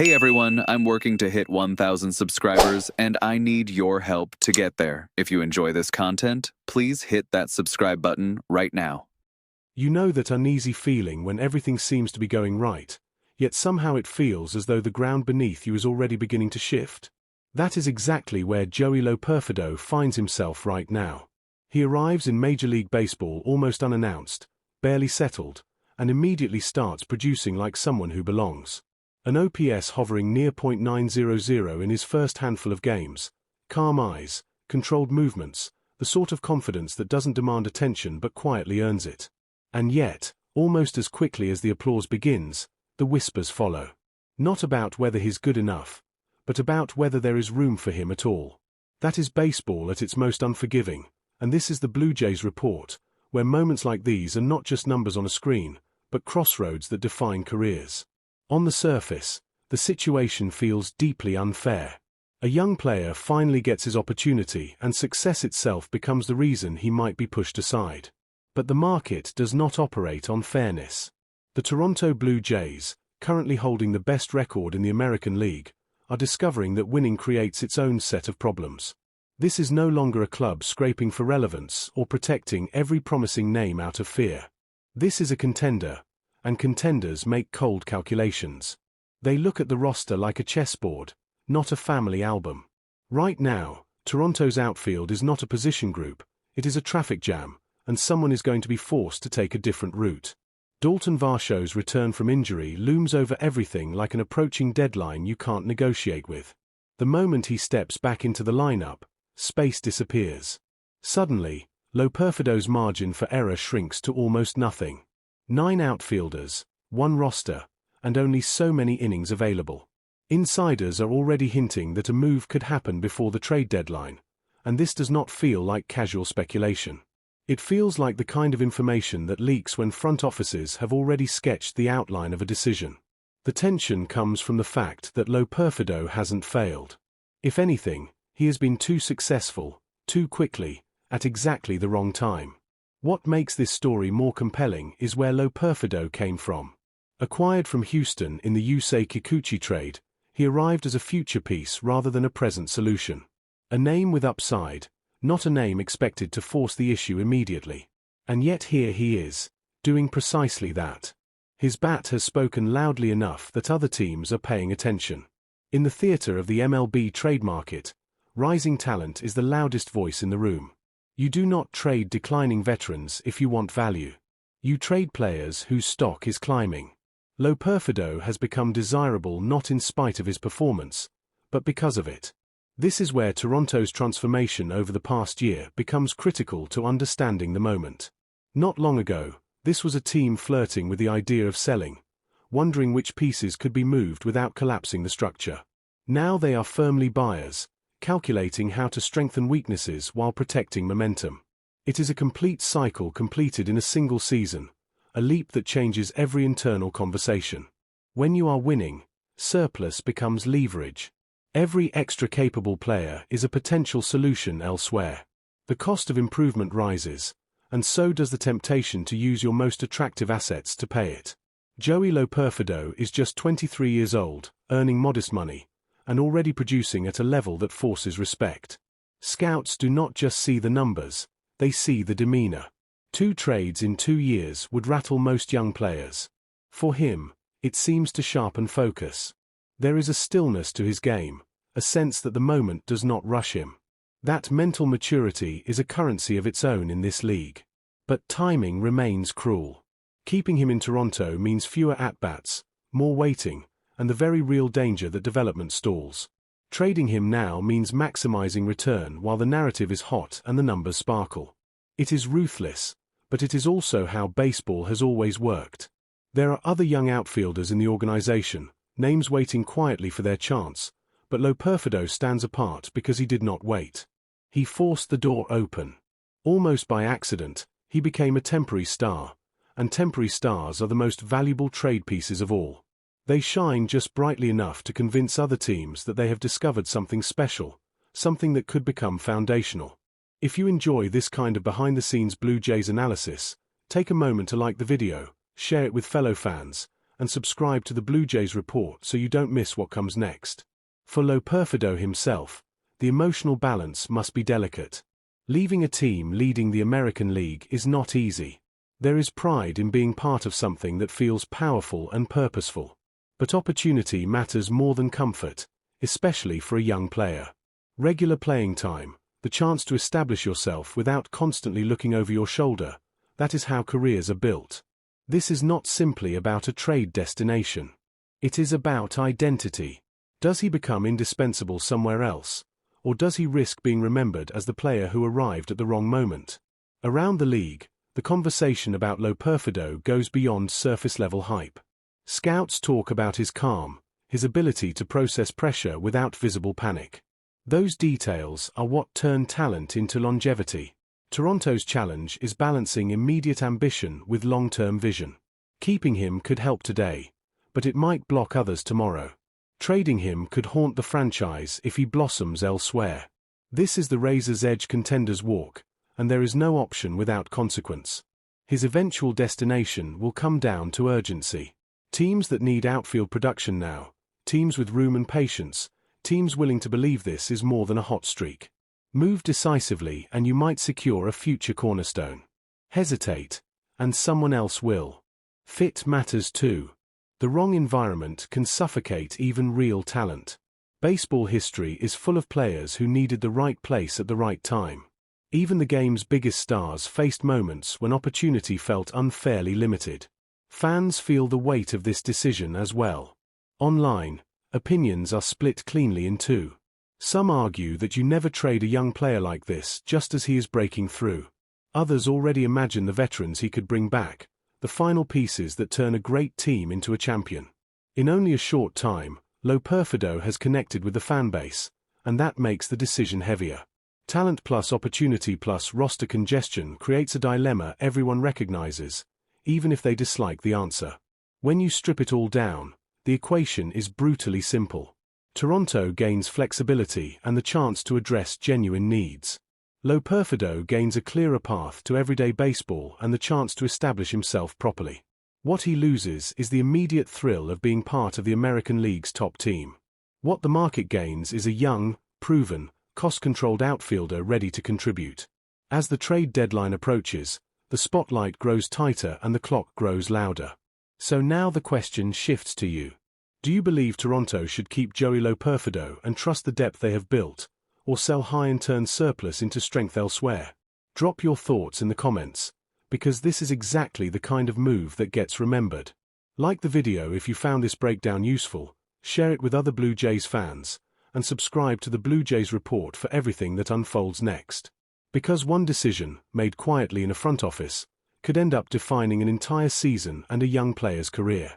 Hey everyone, I'm working to hit 1,000 subscribers and I need your help to get there. If you enjoy this content, please hit that subscribe button right now. You know that uneasy feeling when everything seems to be going right, yet somehow it feels as though the ground beneath you is already beginning to shift? That is exactly where Joey Loperfido finds himself right now. He arrives in Major League Baseball almost unannounced, barely settled, and immediately starts producing like someone who belongs. An OPS hovering near .900 in his first handful of games, calm eyes, controlled movements, the sort of confidence that doesn't demand attention but quietly earns it. And yet, almost as quickly as the applause begins, the whispers follow. Not about whether he's good enough, but about whether there is room for him at all. That is baseball at its most unforgiving, and this is the Blue Jays report, where moments like these are not just numbers on a screen, but crossroads that define careers. On the surface, the situation feels deeply unfair. A young player finally gets his opportunity and success itself becomes the reason he might be pushed aside. But the market does not operate on fairness. The Toronto Blue Jays, currently holding the best record in the American League, are discovering that winning creates its own set of problems. This is no longer a club scraping for relevance or protecting every promising name out of fear. This is a contender, and contenders make cold calculations. They look at the roster like a chessboard, not a family album. Right now, Toronto's outfield is not a position group, it is a traffic jam, and someone is going to be forced to take a different route. Dalton Varsho's return from injury looms over everything like an approaching deadline you can't negotiate with. The moment he steps back into the lineup, space disappears. Suddenly, Loperfido's margin for error shrinks to almost nothing. 9 outfielders, 1 roster, and only so many innings available. Insiders are already hinting that a move could happen before the trade deadline, and this does not feel like casual speculation. It feels like the kind of information that leaks when front offices have already sketched the outline of a decision. The tension comes from the fact that Loperfido hasn't failed. If anything, he has been too successful, too quickly, at exactly the wrong time. What makes this story more compelling is where Loperfido came from. Acquired from Houston in the Yusei Kikuchi trade, he arrived as a future piece rather than a present solution. A name with upside, not a name expected to force the issue immediately. And yet here he is, doing precisely that. His bat has spoken loudly enough that other teams are paying attention. In the theater of the MLB trade market, rising talent is the loudest voice in the room. You do not trade declining veterans if you want value. You trade players whose stock is climbing. Loperfido has become desirable not in spite of his performance, but because of it. This is where Toronto's transformation over the past year becomes critical to understanding the moment. Not long ago, this was a team flirting with the idea of selling, wondering which pieces could be moved without collapsing the structure. Now they are firmly buyers, calculating how to strengthen weaknesses while protecting momentum. It is a complete cycle completed in a single season, a leap that changes every internal conversation. When you are winning, surplus becomes leverage. Every extra capable player is a potential solution elsewhere. The cost of improvement rises, and so does the temptation to use your most attractive assets to pay it. Joey Loperfido is just 23 years old, earning modest money, and already producing at a level that forces respect. Scouts do not just see the numbers, they see the demeanor. 2 trades in 2 years would rattle most young players. For him, it seems to sharpen focus. There is a stillness to his game, a sense that the moment does not rush him. That mental maturity is a currency of its own in this league. But timing remains cruel. Keeping him in Toronto means fewer at-bats, more waiting, and the very real danger that development stalls. Trading him now means maximizing return while the narrative is hot and the numbers sparkle. It is ruthless, but it is also how baseball has always worked. There are other young outfielders in the organization, names waiting quietly for their chance, but Loperfido stands apart because he did not wait. He forced the door open. Almost by accident, he became a temporary star, and temporary stars are the most valuable trade pieces of all. They shine just brightly enough to convince other teams that they have discovered something special, something that could become foundational. If you enjoy this kind of behind-the-scenes Blue Jays analysis, take a moment to like the video, share it with fellow fans, and subscribe to the Blue Jays Report so you don't miss what comes next. For Loperfido himself, the emotional balance must be delicate. Leaving a team leading the American League is not easy. There is pride in being part of something that feels powerful and purposeful. But opportunity matters more than comfort, especially for a young player. Regular playing time, the chance to establish yourself without constantly looking over your shoulder, that is how careers are built. This is not simply about a trade destination. It is about identity. Does he become indispensable somewhere else, or does he risk being remembered as the player who arrived at the wrong moment? Around the league, the conversation about Loperfido goes beyond surface-level hype. Scouts talk about his calm, his ability to process pressure without visible panic. Those details are what turn talent into longevity. Toronto's challenge is balancing immediate ambition with long-term vision. Keeping him could help today, but it might block others tomorrow. Trading him could haunt the franchise if he blossoms elsewhere. This is the razor's edge contender's walk, and there is no option without consequence. His eventual destination will come down to urgency. Teams that need outfield production now, teams with room and patience, teams willing to believe this is more than a hot streak. Move decisively and you might secure a future cornerstone. Hesitate, and someone else will. Fit matters too. The wrong environment can suffocate even real talent. Baseball history is full of players who needed the right place at the right time. Even the game's biggest stars faced moments when opportunity felt unfairly limited. Fans feel the weight of this decision as well. Online, opinions are split cleanly in two. Some argue that you never trade a young player like this just as he is breaking through. Others already imagine the veterans he could bring back, the final pieces that turn a great team into a champion. In only a short time, Loperfido has connected with the fanbase, and that makes the decision heavier. Talent plus opportunity plus roster congestion creates a dilemma everyone recognizes, even if they dislike the answer. When you strip it all down, the equation is brutally simple. Toronto gains flexibility and the chance to address genuine needs. Loperfido gains a clearer path to everyday baseball and the chance to establish himself properly. What he loses is the immediate thrill of being part of the American League's top team. What the market gains is a young, proven, cost-controlled outfielder ready to contribute. As the trade deadline approaches, the spotlight grows tighter and the clock grows louder. So now the question shifts to you. Do you believe Toronto should keep Joey Loperfido and trust the depth they have built, or sell high and turn surplus into strength elsewhere? Drop your thoughts in the comments, because this is exactly the kind of move that gets remembered. Like the video if you found this breakdown useful, share it with other Blue Jays fans, and subscribe to the Blue Jays Report for everything that unfolds next. Because one decision, made quietly in a front office, could end up defining an entire season and a young player's career.